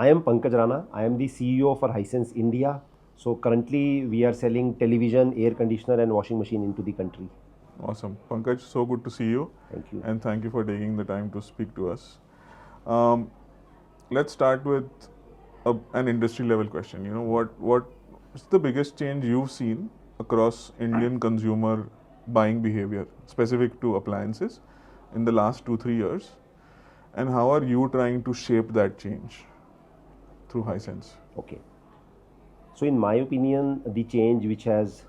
I am Pankaj Rana. I am the CEO for Hisense India. So currently we are selling television, air conditioner and washing machine into the country. Awesome. Pankaj, so good to see you. Thank you. And thank you for taking the time to speak to us. Um, let's start with an industry level question. What's the biggest change you've seen across Indian consumer buying behavior specific to appliances in the last 2-3 years? And how are you trying to shape that change through Hisense? Okay. So in my opinion, the change which has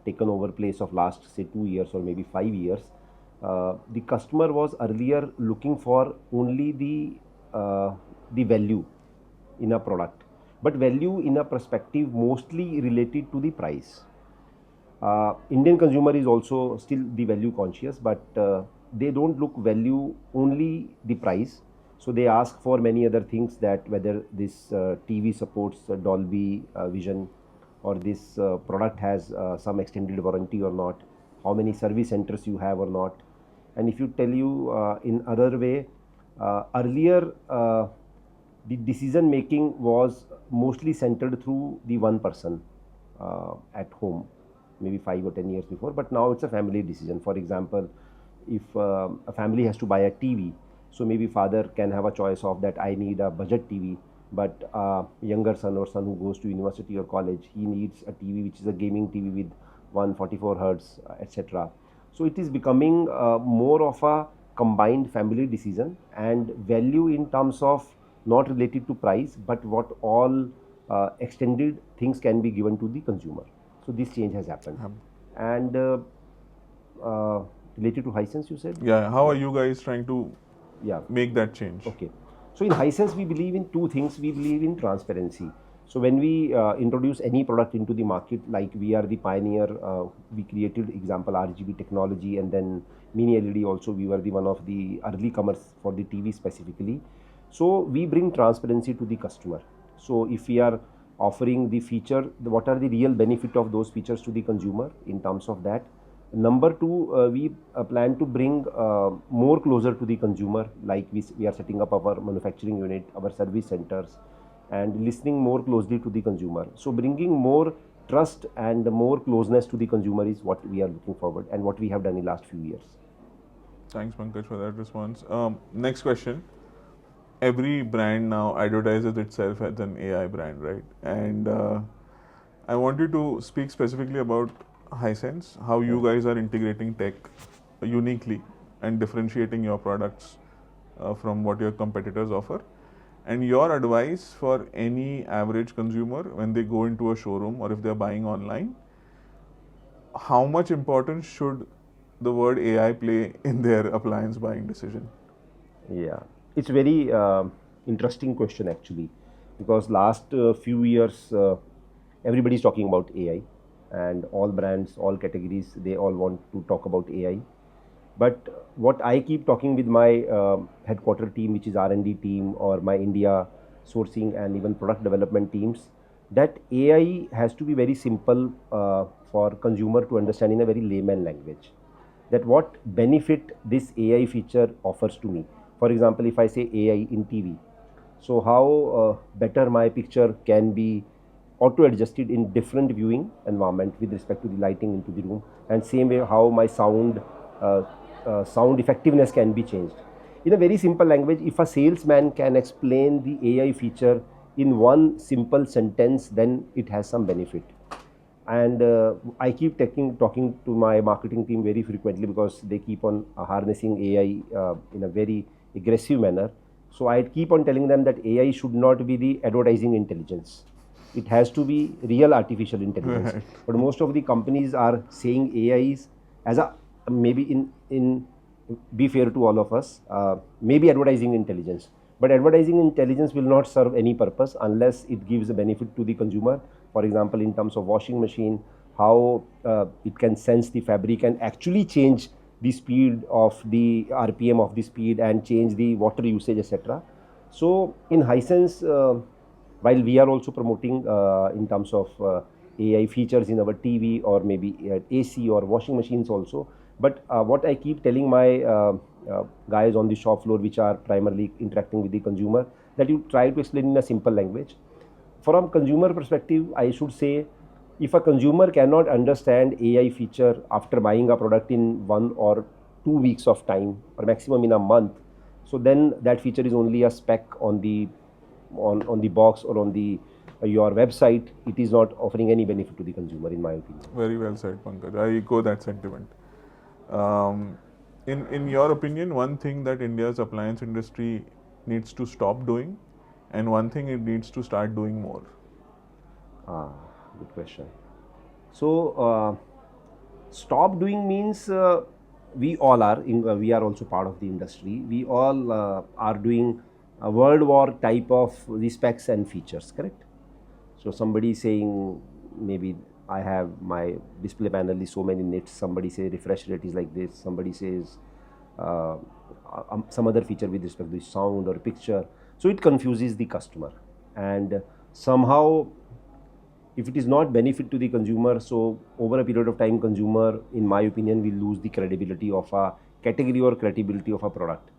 taken over place of last say 2 years or maybe 5 years, the customer was earlier looking for only the value in a product, but value in a perspective mostly related to the price. Indian consumer is also still the value conscious, but they don't look value only the price. So they ask for many other things, that whether this TV supports Dolby Vision, or this product has some extended warranty or not, how many service centers you have or not. And if you tell you in other way, earlier the decision making was mostly centered through the one person at home, maybe 5 or 10 years before, but now it's a family decision. For example, if a family has to buy a TV, so maybe father can have a choice of that, I need a budget TV, but younger son or son who goes to university or college, he needs a TV which is a gaming TV with 144 hertz, etc. So it is becoming more of a combined family decision, and value in terms of not related to price, but what all extended things can be given to the consumer. So this change has happened. And related to Hisense, you said? Yeah. How are you guys trying to make that change? Okay. So in Hisense, we believe in two things. We believe in transparency. So when we introduce any product into the market, like we are the pioneer, we created example RGB technology, and then mini LED also, we were the one of the early comers for the TV specifically. So we bring transparency to the customer. So if we are offering the feature, what are the real benefit of those features to the consumer in terms of that. Number two, we plan to bring more closer to the consumer, like we are setting up our manufacturing unit, our service centers, and listening more closely to the consumer. So bringing more trust and more closeness to the consumer is what we are looking forward, and what we have done in the last few years. Thanks, Pankaj, for that response. Next question. Every brand now advertises itself as an AI brand, right? And I want you to speak specifically about Hisense, how you guys are integrating tech uniquely and differentiating your products from what your competitors offer, and your advice for any average consumer when they go into a showroom or if they're buying online. How much importance should the word AI play in their appliance buying decision? Yeah, it's very interesting question actually, because last few years everybody is talking about AI, and all brands, all categories, they all want to talk about AI. But what I keep talking with my headquarter team, which is R&D team, or my India sourcing and even product development teams, that AI has to be very simple for consumer to understand in a very layman language, that what benefit this AI feature offers to me. For example, if I say AI in TV, so how better my picture can be auto adjusted in different viewing environment with respect to the lighting into the room, and same way how my sound effectiveness can be changed. In a very simple language, if a salesman can explain the AI feature in one simple sentence, then it has some benefit. And I keep talking to my marketing team very frequently, because they keep on harnessing AI in a very aggressive manner. So I keep on telling them that AI should not be the advertising intelligence. It has to be real artificial intelligence. Right. But most of the companies are saying AI is as a, maybe in be fair to all of us, maybe advertising intelligence. But advertising intelligence will not serve any purpose unless it gives a benefit to the consumer. For example, in terms of washing machine, how it can sense the fabric and actually change the speed of the RPM of the speed and change the water usage, etc. So in Hisense, while we are also promoting in terms of AI features in our TV or maybe AC or washing machines also, but what I keep telling my guys on the shop floor, which are primarily interacting with the consumer, that you try to explain in a simple language. From consumer perspective, I should say, if a consumer cannot understand AI feature after buying a product in 1 or 2 weeks of time, or maximum in a month, so then that feature is only a spec on the on the box or on the your website. It is not offering any benefit to the consumer, in my opinion. Very well said, Pankaj. I echo that sentiment. Um, in your opinion, one thing that India's appliance industry needs to stop doing, and one thing it needs to start doing more. Ah, good question. So, stop doing means we all are, we are also part of the industry. We all are doing a world war type of the specs and features, correct? So somebody saying, maybe I have my display panel is so many nits. Somebody say refresh rate is like this. Somebody says uh, some other feature with respect to the sound or picture. So it confuses the customer, and somehow, if it is not benefit to the consumer, so over a period of time, consumer, in my opinion, will lose the credibility of a category or credibility of a product.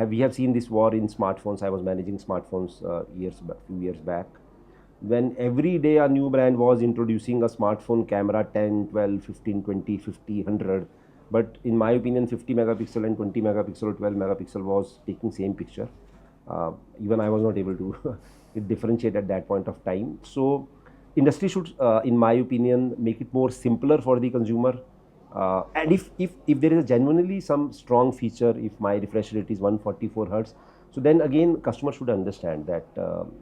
We have seen this war in smartphones. I was managing smartphones few years back, when every day a new brand was introducing a smartphone camera 10, 12, 15, 20, 50, 100. But in my opinion, 50 megapixel and 20 megapixel or 12 megapixel was taking same picture. Even I was not able to differentiate at that point of time. So industry should, in my opinion, make it more simpler for the consumer. And if there is genuinely some strong feature, if my refresh rate is 144 hertz, so then again customer should understand that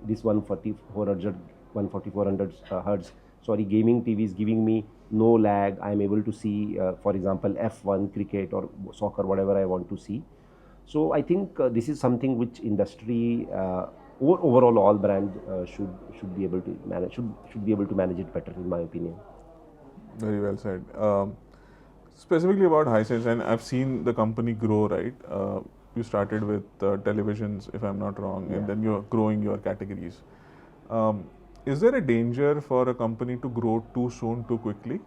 this 144 hertz, 14400 hertz, sorry, gaming TV is giving me no lag. I am able to see, for example, F1 cricket or soccer, whatever I want to see. So I think this is something which industry, or overall all brand, should be able to manage, should be able to manage it better, in my opinion. Very well said. Specifically about Hisense, and I've seen the company grow, right? You started with televisions, if I'm not wrong, Yeah. and then you're growing your categories. Is there a danger for a company to grow too soon, too quickly?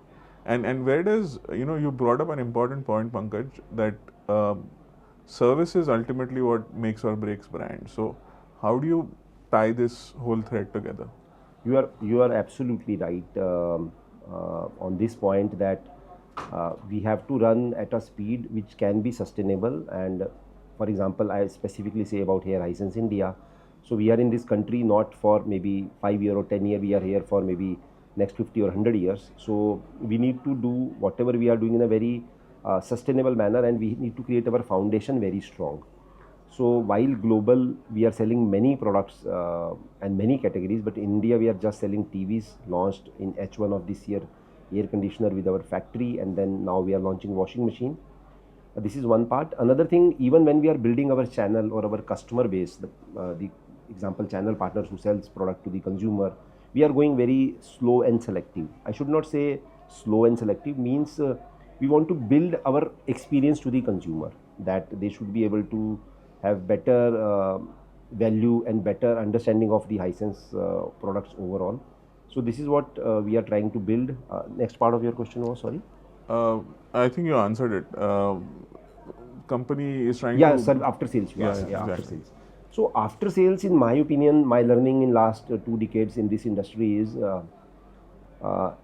And where does, you brought up an important point, Pankaj, that service is ultimately what makes or breaks brand. So how do you tie this whole thread together? You are absolutely right, on this point, that we have to run at a speed which can be sustainable. And for example, I specifically say about here Hisense India. So we are in this country not for maybe 5 year or 10 year. We are here for maybe next 50 or 100 years. So we need to do whatever we are doing in a very sustainable manner, and we need to create our foundation very strong. So while global, we are selling many products and many categories, but in India we are just selling TVs, launched in H1 of this year, air conditioner with our factory, and then now we are launching washing machine. This is one part. Another thing, even when we are building our channel or our customer base, the example channel partners who sells product to the consumer, we are going very slow and selective. I should not say slow and selective, means we want to build our experience to the consumer, that they should be able to have better value and better understanding of the Hisense products overall. So this is what we are trying to build. Next part of your question was, sorry. Uh, I think you answered it. Company is trying Yeah, to. sir, after sales you Yeah, asked. yeah, Yeah, after exactly. sales. So after sales, in my opinion, my learning in last 2 decades in this industry is,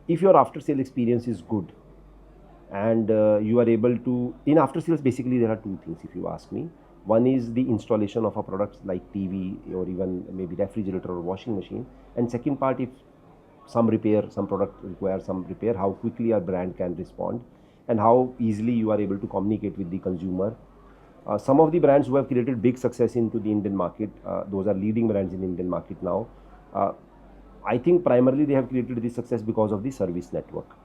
if your after sale experience is good, and you are able to, in after sales, basically there are two things, if you ask me. One is the installation of a product like TV or even maybe refrigerator or washing machine, and second part, if some repair, some product requires some repair, how quickly a brand can respond, and how easily you are able to communicate with the consumer. Some of the brands who have created big success into the Indian market, those are leading brands in Indian market now. uh, I think primarily they have created this success because of the service network.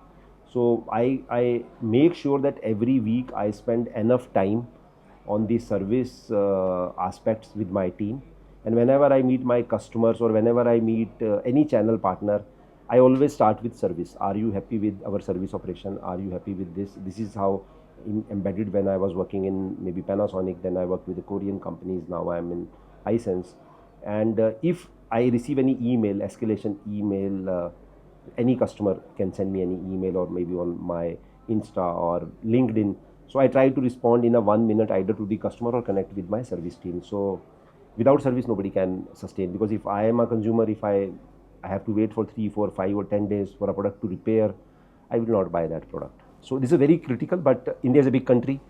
So I make sure that every week I spend enough time on the service aspects with my team. And whenever I meet my customers, or whenever I meet any channel partner, I always start with service. Are you happy with our service operation? Are you happy with this? This is how embedded when I was working in maybe Panasonic. Then I worked with the Korean companies. Now I'm in Hisense. And if I receive any email, escalation email, any customer can send me any email, or maybe on my Insta or LinkedIn. So I try to respond in a 1 minute, either to the customer or connect with my service team. So Without service, nobody can sustain, because if I am a consumer, if I have to wait for 3, 4, 5 or 10 days for a product to repair, I will not buy that product. So this is very critical, but India is a big country.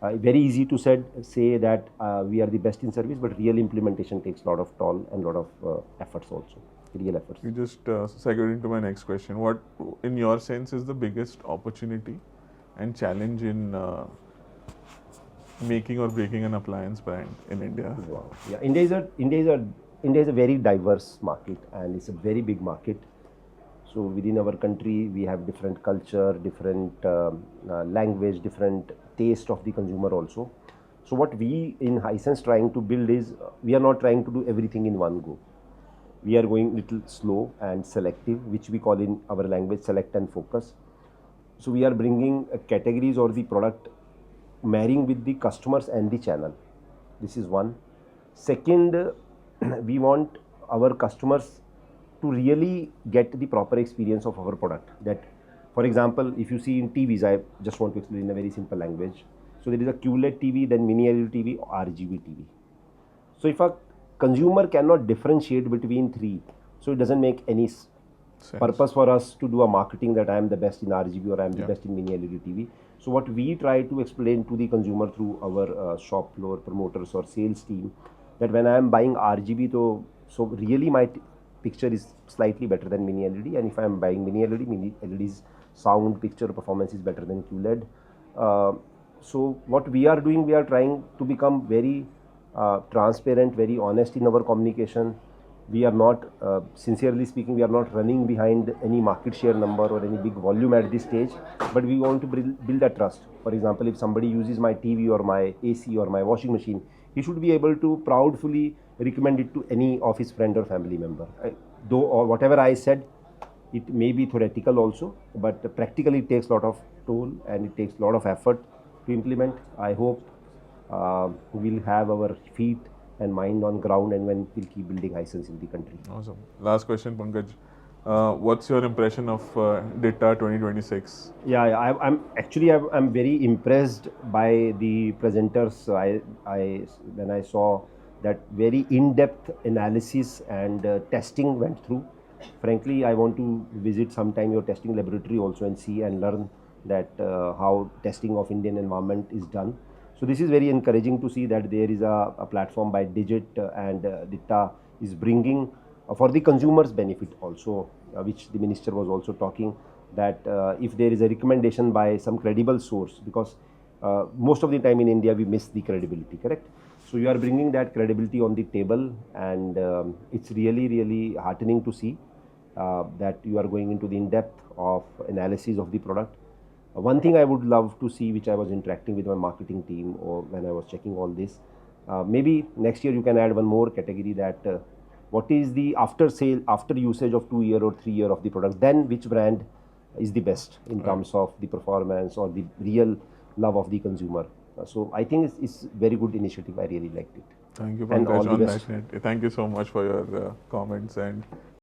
Very easy to say that we are the best in service, but real implementation takes a lot of toll and a lot of efforts also, real efforts. You just segued into my next question. What, in your sense, is the biggest opportunity and challenge in making or breaking an appliance brand in India? Wow. Yeah, India is a very diverse market, and it's a very big market. So within our country, we have different culture, different language, different taste of the consumer also. So what we in Hisense trying to build is, we are not trying to do everything in one go. We are going little slow and selective, which we call in our language select and focus. So we are bringing categories or the product, marrying with the customers and the channel. This is one. Second, we want our customers to really get the proper experience of our product. That, for example, if you see in TVs, I just want to explain in a very simple language. So there is a QLED TV, then mini LED TV, RGB TV. So if a consumer cannot differentiate between three, so it doesn't make any purpose for us to do a marketing that I am the best in RGB or I am the best in mini LED TV. So what we try to explain to the consumer through our shop floor promoters or sales team, that when I am buying RGB, so really my picture is slightly better than mini LED, and if I am buying mini LED's sound, picture, performance is better than QLED. So what we are doing, we are trying to become very transparent, very honest in our communication. We are not, sincerely speaking, we are not running behind any market share number or any big volume at this stage, but we want to build a trust. For example, if somebody uses my TV or my AC or my washing machine, he should be able to proudly recommend it to any of his friend or family member. Though or whatever I said, it may be theoretical also, but practically it takes a lot of toll and it takes a lot of effort to implement. I hope we'll have our feet and mind on ground, and when we'll keep building Hisense in the country. Awesome. Last question, Pankaj. What's your impression of DITAA 2026? Yeah, I'm very impressed by the presenters. When I saw that very in-depth analysis and testing went through. Frankly, I want to visit sometime your testing laboratory also and see and learn that how testing of Indian environment is done. So this is very encouraging to see that there is a platform by Digit and DITAA is bringing for the consumer's benefit also, which the minister was also talking, that if there is a recommendation by some credible source, because most of the time in India we miss the credibility, correct? So you are bringing that credibility on the table, and it's really heartening to see that you are going into the in-depth of analysis of the product. One thing I would love to see, which I was interacting with my marketing team or when I was checking all this, maybe next year you can add one more category, that what is the after sale, after usage of 2 year or 3 year of the product, then which brand is the best in terms of the performance or the real love of the consumer. So I think it's very good initiative. I really liked it. Thank you, And all Pankaj, the on best. that note. Thank you so much for your comments and